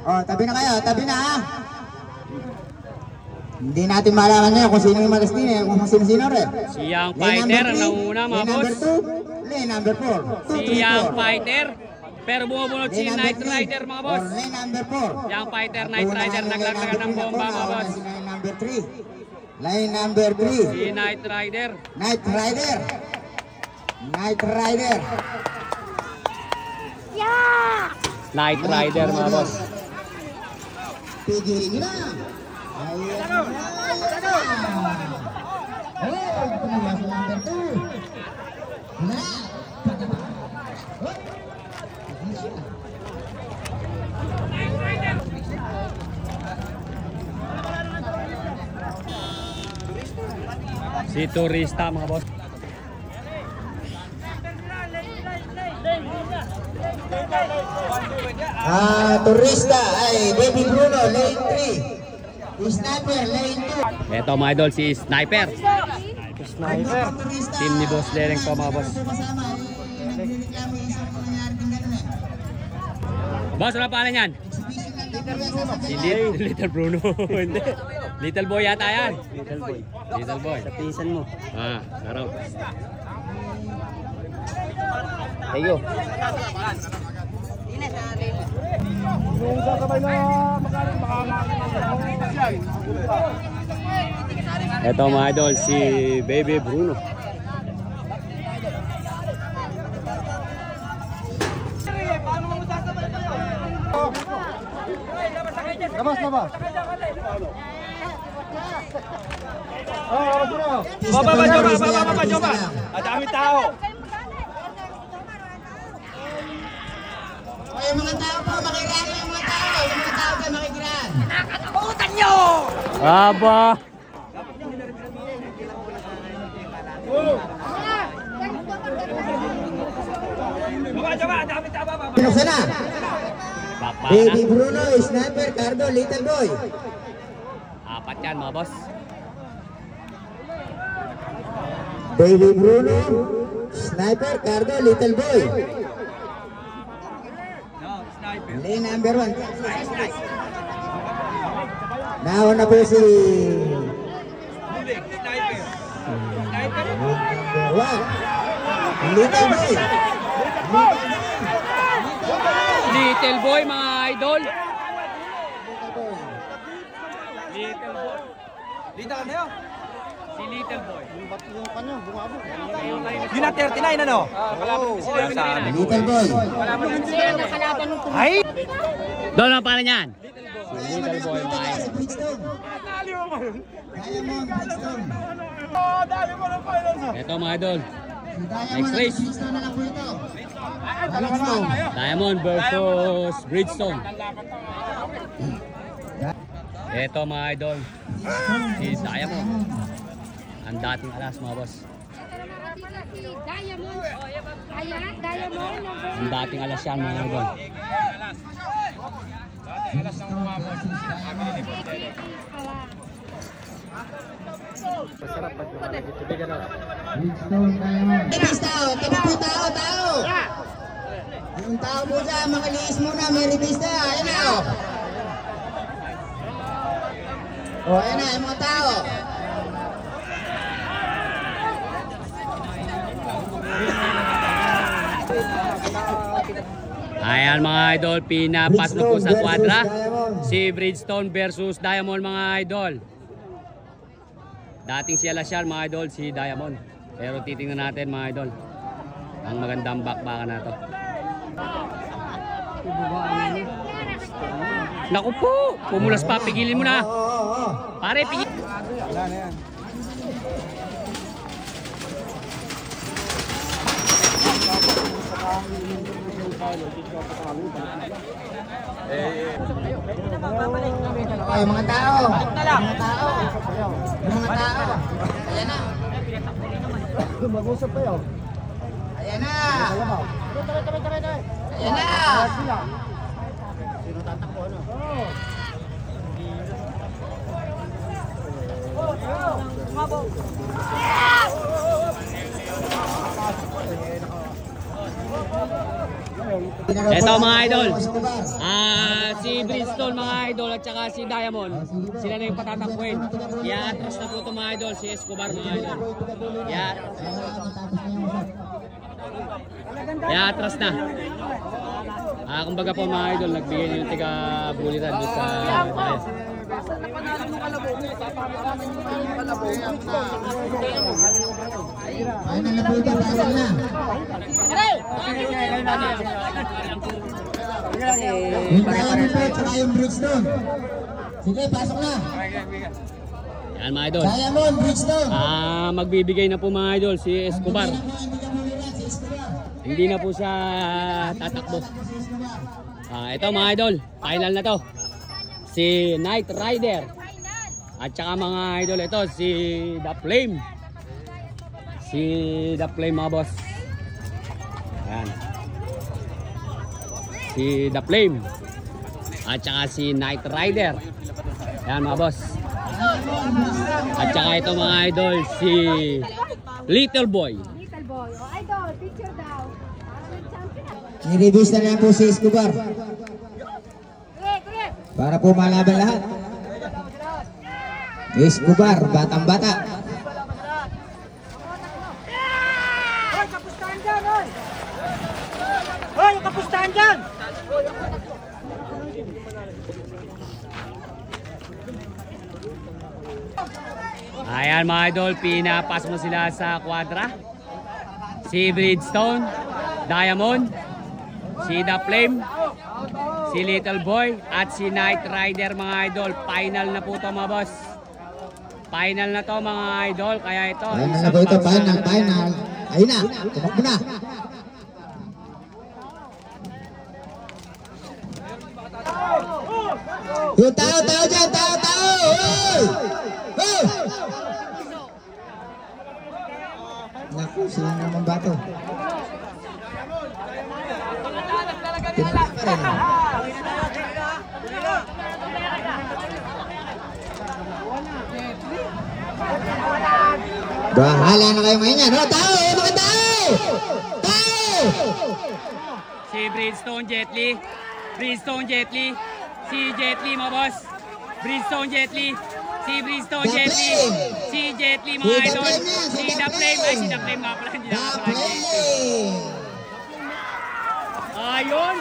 Speaker 6: O, tabi na kayo, tabi na ha. Hindi natin malaman ngayon kung sino yung Malastine, kung sino rin.
Speaker 1: Si Young Fighter ang nauna mga
Speaker 6: lane number
Speaker 1: boss.
Speaker 6: 2, lane number 4.
Speaker 1: Si Young Fighter. Pero bumubunod si Night Rider mga boss.
Speaker 6: Lane number 4.
Speaker 1: Young Fighter, Night Rider naglaglagan ng bomba mga boss.
Speaker 6: Lane number 3. Lane number 3.
Speaker 1: Si Night Rider.
Speaker 6: Night Rider. Night Rider.
Speaker 1: Night Rider mga boss.
Speaker 6: Pigilin nyo na. Ayan na. Oh, pumula sa number 2. Wala.
Speaker 1: Si Turista mga boss.
Speaker 6: Turista ay Baby Bruno, lane 3. Sniper, lane 2.
Speaker 1: Ito mga idol, si Sniper.
Speaker 6: Sniper.
Speaker 1: Team ni Boss Dereng po mga boss.
Speaker 6: Nagreklamo yung isang nangyari din ganun eh.
Speaker 1: Boss, ano pangalan yan? Si Little Bruno. Hindi. Little Boy yata yan. Little Boy. Little Boy. Sa pinsan mo. Ah, sarap. Tayo.
Speaker 3: Yung sasabay na makalit, baka
Speaker 1: Ito mga idol, si Baby Bruno.
Speaker 3: labas na ba? Labas na.
Speaker 5: Baba, Joma. Ang dami tao.
Speaker 6: O yung mga tao po, makikiraan yung mga tao. Yung mga tao dyan, makikiraan.
Speaker 1: Aba!
Speaker 5: Joma, ang dami tao.
Speaker 6: Pinuksan na.
Speaker 1: Bakbakan
Speaker 6: Baby
Speaker 1: na.
Speaker 6: Bruno, Sniper, Cardo, Little Boy.
Speaker 1: Apat yan mga boss.
Speaker 6: Baby Bruno, Sniper, Cardo, Little Boy. Lane number 1. Nauna po si number 1. Little Boy.
Speaker 1: Little Boy mga idol.
Speaker 5: Dito ka na yun.
Speaker 1: Si Little Boy.
Speaker 5: Yun ang 39 ano?
Speaker 6: Little Boy.
Speaker 5: Ay!
Speaker 1: Doon ang pangalan yan.
Speaker 6: Little Boy. Si Bridgestone. Diamond, Bridgestone.
Speaker 1: Ito mga idol.
Speaker 6: Diamond
Speaker 1: Next
Speaker 6: at
Speaker 1: race.
Speaker 6: Bridgestone na lang po ito. Bridgestone.
Speaker 1: Diamond versus Bridgestone. Ito mga idol. Si Diamond. Ang dating alas mga boss.
Speaker 2: Si Diamond. Ayan, Diamond.
Speaker 1: Ang dating alas yan mga idol.
Speaker 6: Bridgestone, Diamond. Ribis tao. Tabi po tao. Yung tao po dyan, mga liis muna. May ribis na. Ayan na. Ayan na, yung mga tao.
Speaker 1: Ayan mga idol, pinapas na po sa kwadra. Si Bridgestone versus Diamond mga idol. Dating si Alasyan mga idol, si Diamond. Pero titingnan natin mga idol. Ang magandang bakbakan na to. Naku po, pumulas pa, pigilin mo na. Pare, pigil.
Speaker 6: Ay, mga tao. Mga tao. Mga tao. Ayan na.
Speaker 3: Mag-usap kayo.
Speaker 6: Ayan na. Ayan na. Sino tatakbo ano?
Speaker 1: Ito mga idol. Si Bridgestone mga idol at saka si Diamond. Sila na yung patatakbuhin. Iatras na po ito mga idol. Si Escobar mga idol. Iatras na. Kumbaga po mga idol, nagbigay yung tiga bulitan doon sa Diamond.
Speaker 6: Final na po ito. Final na. Yung Diamond po at saka yung Bridgestone. Sige, pasok na.
Speaker 1: Yan mga idol.
Speaker 6: Diamond, Bridgestone.
Speaker 1: Magbibigay na po mga idol si Escobar. Hindi na po siya tatakbo. Ito mga idol, final na to. Si Knight Rider. At saka mga idol, ito si The Flame. Si The Flame mga boss. Ayan. Si The Flame. At saka si Knight Rider. Ayan mga boss. At saka ito mga idol, si Little Boy.
Speaker 2: Little boy. O, idol, picture daw. Champion.
Speaker 6: I-release na lang po si Escobar.
Speaker 2: Correct.
Speaker 6: Para po malaban lahat. Escobar, batang-bata.
Speaker 3: Hoy, kapustahan dyan, hoy! Hoy, kapustahan dyan!
Speaker 1: Ayan mga idol, pinapas mo sila sa quadra. Si Bridgestone, Diamond, si The Flame, si Little Boy, at si Knight Rider mga idol. Final na po ito mga boss. Final na to mga idol, kaya ito.
Speaker 6: Final na po ito, final. Ayun na, tumakbo na. Yung tao dyan, tao! Hoy! Naku, sila naman bato. Pinaka pa rin. Bahala na kayo ngayon yan. No, tao! Mga tao! Tao!
Speaker 1: Si Bridgestone Jet Li, si Jet Li mga boss. Bridgestone Jet Li, si Bridgestone Jet Li, si Jet Li mga idol. Si The Flame, ay si The Flame nga pala, hindi na nga pala. Ayun.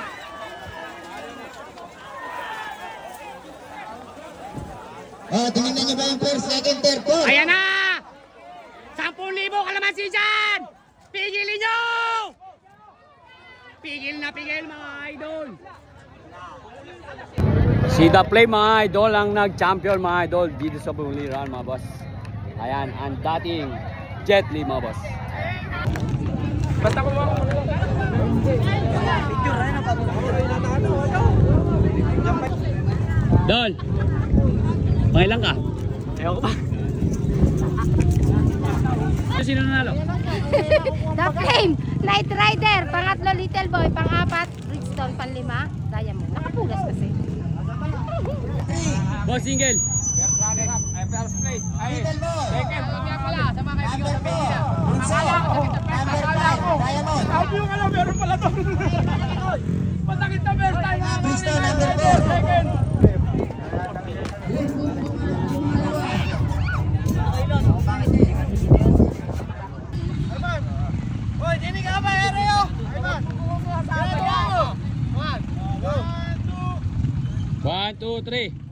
Speaker 6: Oh, tingnan niyo ba yung first, second, third, fourth?
Speaker 1: Ayan na! 10,000 kalamansi dyan! Pigilin nyo! Pigil na pigil mga idol! Si The Flame mga idol ang nag-champion mga idol dito sa Buliran mga boss. Ayan, ang dating Jet Li mga boss.
Speaker 7: Basta ko mga
Speaker 1: Dol! Pangilan ka? Ayaw ko pa. Sino nanalo?
Speaker 2: The Flame, Knight Rider, pangatlo Little Boy, pang-apat Bridgestone, pang-lima Diamond. Nakapugas kasi.
Speaker 1: Boss single.
Speaker 7: first place. Ay,
Speaker 4: Little Boy.
Speaker 7: second. Kaya pala, sa mga kaibigan sa media.
Speaker 4: Bunso. Number 5, Diamond.
Speaker 7: Sabi yung alam, meron pala to. Masakit na first time.
Speaker 4: Bridgestone, number 4.
Speaker 7: Second.
Speaker 3: Hoy, dini ka ba, Ereo? Ayman.
Speaker 1: 1, 2, 3.